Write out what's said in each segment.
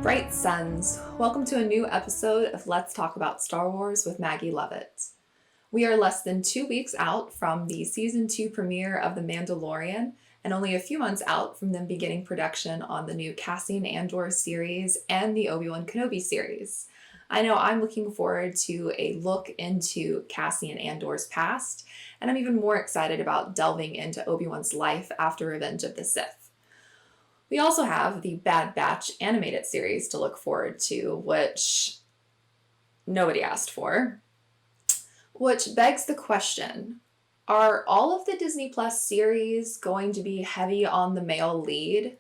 Bright suns, welcome to a new episode of Let's Talk About Star Wars with Maggie Lovett. We are less than 2 weeks out from the Season 2 premiere of The Mandalorian, and only a few months out from them beginning production on the new Cassian Andor series and the Obi-Wan Kenobi series. I know I'm looking forward to a look into Cassian Andor's past, and I'm even more excited about delving into Obi-Wan's life after Revenge of the Sith. We also have the Bad Batch animated series to look forward to, which nobody asked for. Which begs the question, are all of the Disney Plus series going to be heavy on the male lead?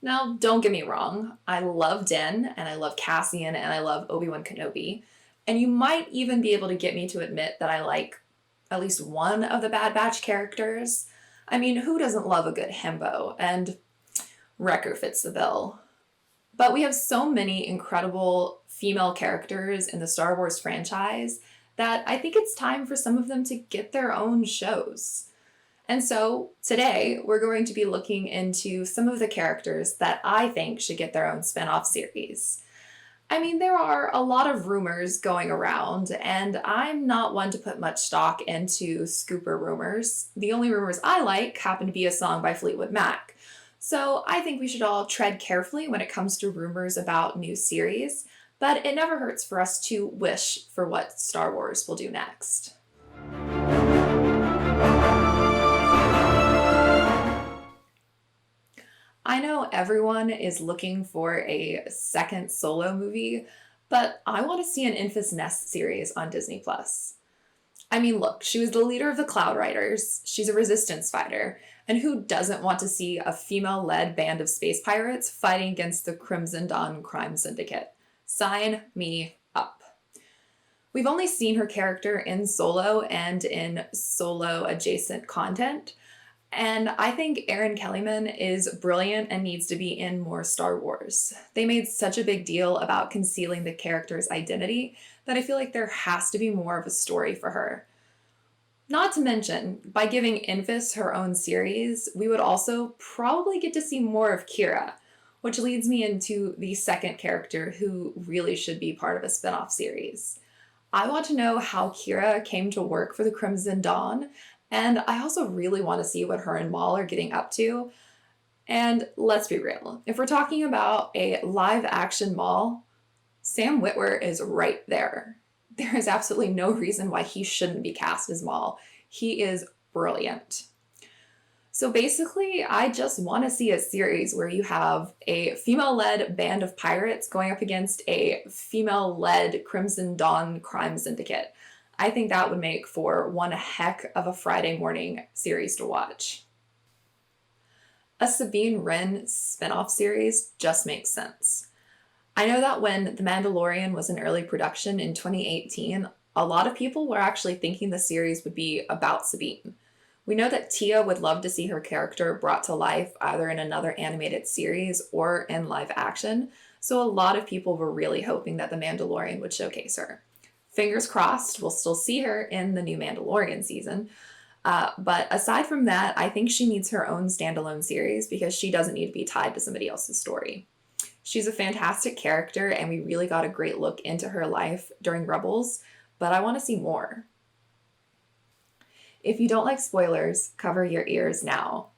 Now, don't get me wrong, I love Din, and I love Cassian, and I love Obi-Wan Kenobi, and you might even be able to get me to admit that I like at least one of the Bad Batch characters. I mean, who doesn't love a good himbo? And Wrecker fits the bill. But we have so many incredible female characters in the Star Wars franchise that I think it's time for some of them to get their own shows. And so today we're going to be looking into some of the characters that I think should get their own spin-off series. I mean, there are a lot of rumors going around, and I'm not one to put much stock into scooper rumors. The only rumors I like happen to be a song by Fleetwood Mac. So I think we should all tread carefully when it comes to rumors about new series, but it never hurts for us to wish for what Star Wars will do next. I know everyone is looking for a second Solo movie, but I want to see an Enfys Nest series on Disney+. I mean, look, she was the leader of the Cloud Riders, she's a resistance fighter, and who doesn't want to see a female-led band of space pirates fighting against the Crimson Dawn crime syndicate? Sign me up. We've only seen her character in Solo and in Solo-adjacent content, and I think Erin Kellyman is brilliant and needs to be in more Star Wars. They made such a big deal about concealing the character's identity that I feel like there has to be more of a story for her. Not to mention, by giving Enfys her own series, we would also probably get to see more of qi'ra, which leads me into the second character who really should be part of a spin-off series. I want to know how qi'ra came to work for the Crimson Dawn, and I also really want to see what her and Maul are getting up to. And let's be real, if we're talking about a live-action Maul, Sam Witwer is right there. There is absolutely no reason why he shouldn't be cast as Maul. He is brilliant. So basically, I just want to see a series where you have a female-led band of pirates going up against a female-led Crimson Dawn crime syndicate. I think that would make for one heck of a Friday morning series to watch. A Sabine Wren spin-off series just makes sense. I know that when The Mandalorian was in early production in 2018, a lot of people were actually thinking the series would be about Sabine. We know that Tia would love to see her character brought to life either in another animated series or in live action, so a lot of people were really hoping that The Mandalorian would showcase her. Fingers crossed, we'll still see her in the new Mandalorian season. But aside from that, I think she needs her own standalone series because she doesn't need to be tied to somebody else's story. She's a fantastic character, and we really got a great look into her life during Rebels, but I want to see more. If you don't like spoilers, cover your ears now.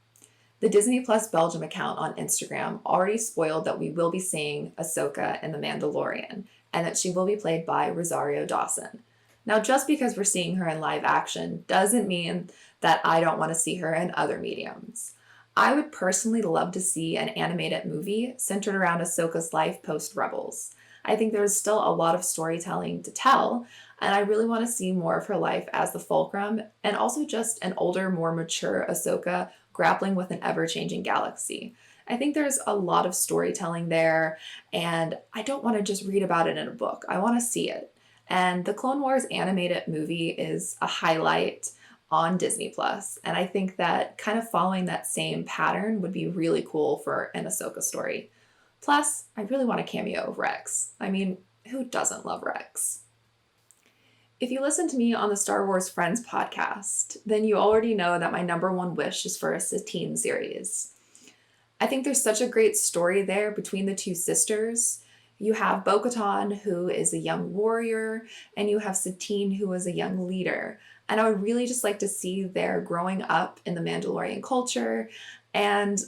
The Disney Plus Belgium account on Instagram already spoiled that we will be seeing Ahsoka in The Mandalorian, and that she will be played by Rosario Dawson. Now, just because we're seeing her in live action doesn't mean that I don't want to see her in other mediums. I would personally love to see an animated movie centered around Ahsoka's life post-Rebels. I think there's still a lot of storytelling to tell, and I really want to see more of her life as the Fulcrum, and also just an older, more mature Ahsoka grappling with an ever-changing galaxy. I think there's a lot of storytelling there, and I don't want to just read about it in a book. I want to see it. And the Clone Wars animated movie is a highlight on Disney Plus, and I think that kind of following that same pattern would be really cool for an Ahsoka story. Plus, I really want a cameo of Rex. I mean, who doesn't love Rex? If you listen to me on the Star Wars Friends podcast, then you already know that my number one wish is for a Satine series. I think there's such a great story there between the two sisters. You have Bo-Katan, who is a young warrior, and you have Satine, who is a young leader. And I would really just like to see their growing up in the Mandalorian culture. And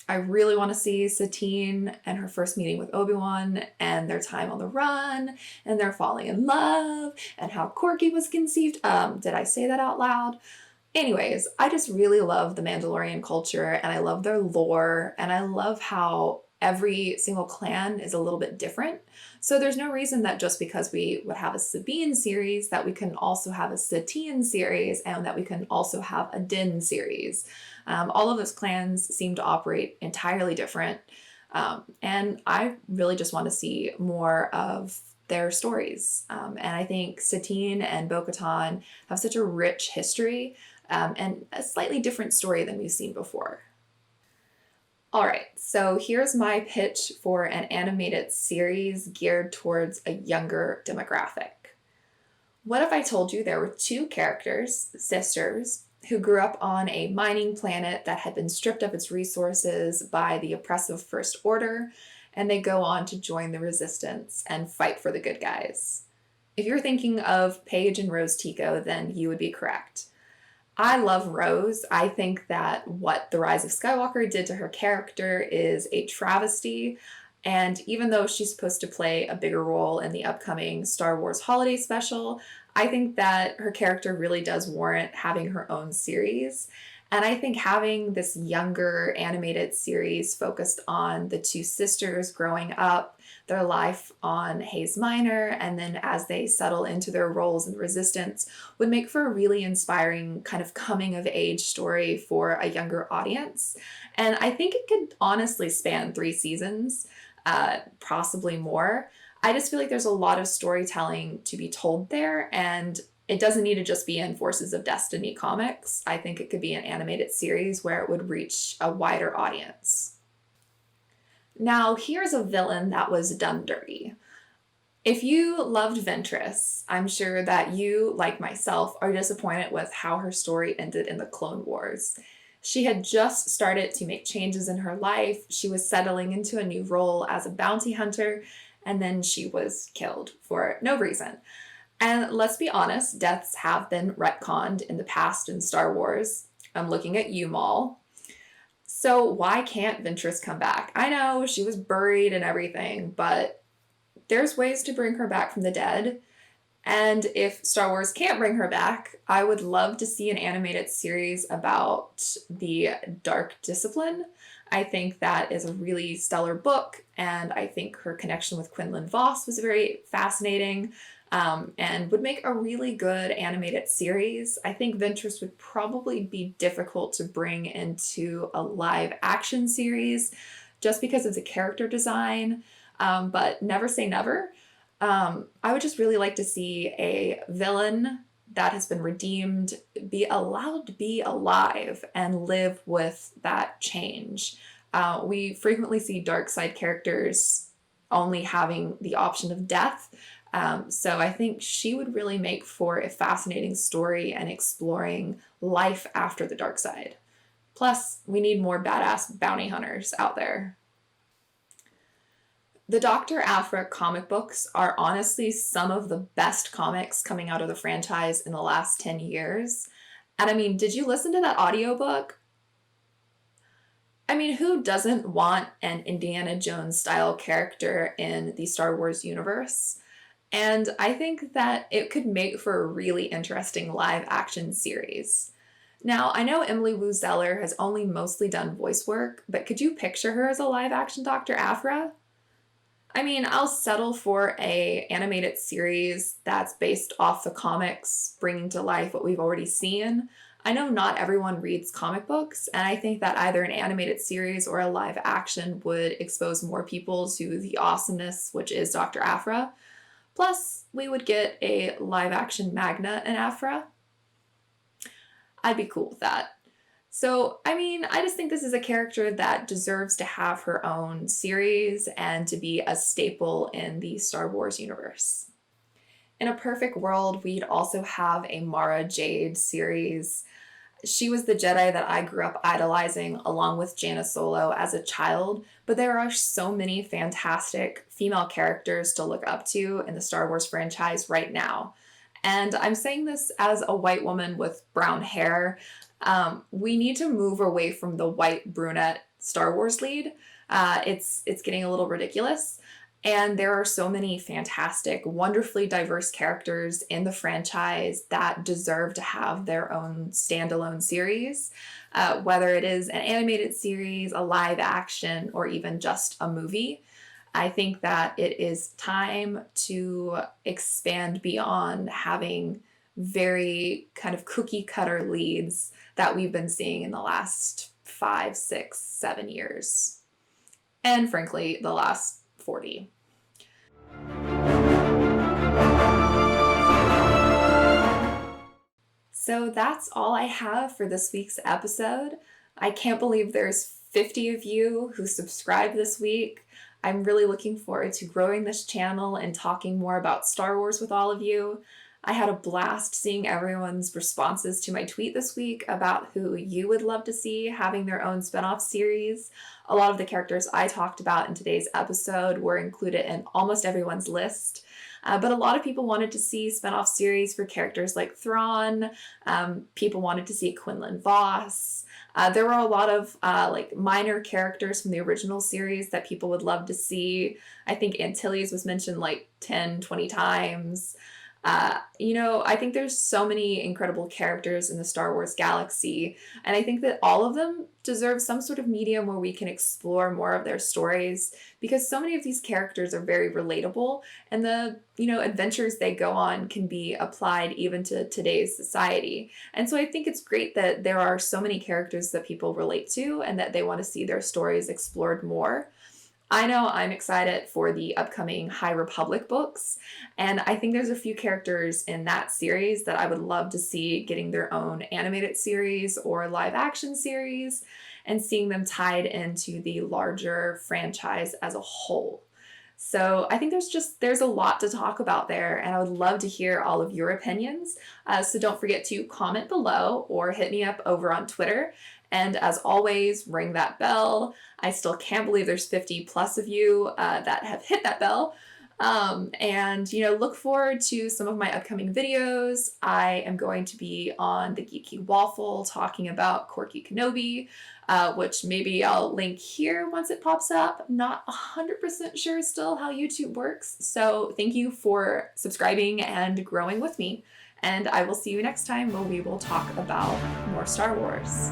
I really want to see Satine and her first meeting with Obi-Wan and their time on the run and their falling in love and how Corky was conceived. Did I say that out loud? Anyways, I just really love the Mandalorian culture and I love their lore and I love how every single clan is a little bit different. So there's no reason that just because we would have a Sabine series that we can also have a Satine series and that we can also have a Din series. All of those clans seem to operate entirely different. And I really just want to see more of their stories. And I think Satine and Bo-Katan have such a rich history and a slightly different story than we've seen before. All right, so here's my pitch for an animated series geared towards a younger demographic. What if I told you there were two characters, sisters, who grew up on a mining planet that had been stripped of its resources by the oppressive First Order, and they go on to join the Resistance and fight for the good guys? If you're thinking of Paige and Rose Tico, then you would be correct. I love Rose. I think that what The Rise of Skywalker did to her character is a travesty. And even though she's supposed to play a bigger role in the upcoming Star Wars holiday special, I think that her character really does warrant having her own series. And I think having this younger animated series focused on the two sisters growing up, their life on Hayes Minor, and then as they settle into their roles in the Resistance would make for a really inspiring kind of coming of age story for a younger audience. And I think it could honestly span 3 seasons, possibly more. I just feel like there's a lot of storytelling to be told there, and it doesn't need to just be in Forces of Destiny comics. I think it could be an animated series where it would reach a wider audience. Now, here's a villain that was done dirty. If you loved Ventress, I'm sure that you, like myself, are disappointed with how her story ended in the Clone Wars. She had just started to make changes in her life. She was settling into a new role as a bounty hunter, and then she was killed for no reason. And let's be honest, deaths have been retconned in the past in Star Wars. I'm looking at you, Maul. So why can't Ventress come back? I know she was buried and everything, but there's ways to bring her back from the dead. And if Star Wars can't bring her back, I would love to see an animated series about the Dark Discipline. I think that is a really stellar book, and I think her connection with Quinlan Vos was very fascinating. And would make a really good animated series. I think Ventress would probably be difficult to bring into a live action series just because of the character design, but never say never. I would just really like to see a villain that has been redeemed be allowed to be alive and live with that change. We frequently see dark side characters only having the option of death. So I think she would really make for a fascinating story and exploring life after the dark side. Plus, we need more badass bounty hunters out there. The Dr. Aphra comic books are honestly some of the best comics coming out of the franchise in the last 10 years. And I mean, did you listen to that audiobook? I mean, who doesn't want an Indiana Jones style character in the Star Wars universe? And I think that it could make for a really interesting live action series. Now, I know Emily Wu Zeller has only mostly done voice work, but could you picture her as a live action Dr. Aphra? I mean, I'll settle for a animated series that's based off the comics, bringing to life what we've already seen. I know not everyone reads comic books, and I think that either an animated series or a live action would expose more people to the awesomeness which is Dr. Aphra. Plus, we would get a live action Magna and Aphra. I'd be cool with that. So, I mean, I just think this is a character that deserves to have her own series and to be a staple in the Star Wars universe. In a perfect world, we'd also have a Mara Jade series. She was the Jedi that I grew up idolizing along with Jaina Solo as a child, but there are so many fantastic female characters to look up to in the Star Wars franchise right now. And I'm saying this as a white woman with brown hair. We need to move away from the white brunette Star Wars lead. It's getting a little ridiculous. And there are so many fantastic, wonderfully diverse characters in the franchise that deserve to have their own standalone series, whether it is an animated series, a live action, or even just a movie. I think that it is time to expand beyond having very kind of cookie cutter leads that we've been seeing in the last 5, 6, 7 years. And frankly, the last 40. So that's all I have for this week's episode. I can't believe there's 50 of you who subscribed this week. I'm really looking forward to growing this channel and talking more about Star Wars with all of you. I had a blast seeing everyone's responses to my tweet this week about who you would love to see having their own spinoff series. A lot of the characters I talked about in today's episode were included in almost everyone's list. But a lot of people wanted to see spinoff series for characters like Thrawn. People wanted to see Quinlan Voss. There were a lot of like minor characters from the original series that people would love to see. I think Antilles was mentioned like 10, 20 times. I think there's so many incredible characters in the Star Wars galaxy, and I think that all of them deserve some sort of medium where we can explore more of their stories, because so many of these characters are very relatable, and the, adventures they go on can be applied even to today's society. And so I think it's great that there are so many characters that people relate to and that they want to see their stories explored more. I know I'm excited for the upcoming High Republic books, and I think there's a few characters in that series that I would love to see getting their own animated series or live action series and seeing them tied into the larger franchise as a whole. So I think there's a lot to talk about there, and I would love to hear all of your opinions. So don't forget to comment below or hit me up over on Twitter. And as always, ring that bell. I still can't believe there's 50 plus of you that have hit that bell. Look forward to some of my upcoming videos. I am going to be on the Geeky Waffle talking about Corky Kenobi, which maybe I'll link here once it pops up. Not 100% sure still how YouTube works. So thank you for subscribing and growing with me. And I will see you next time where we will talk about more Star Wars.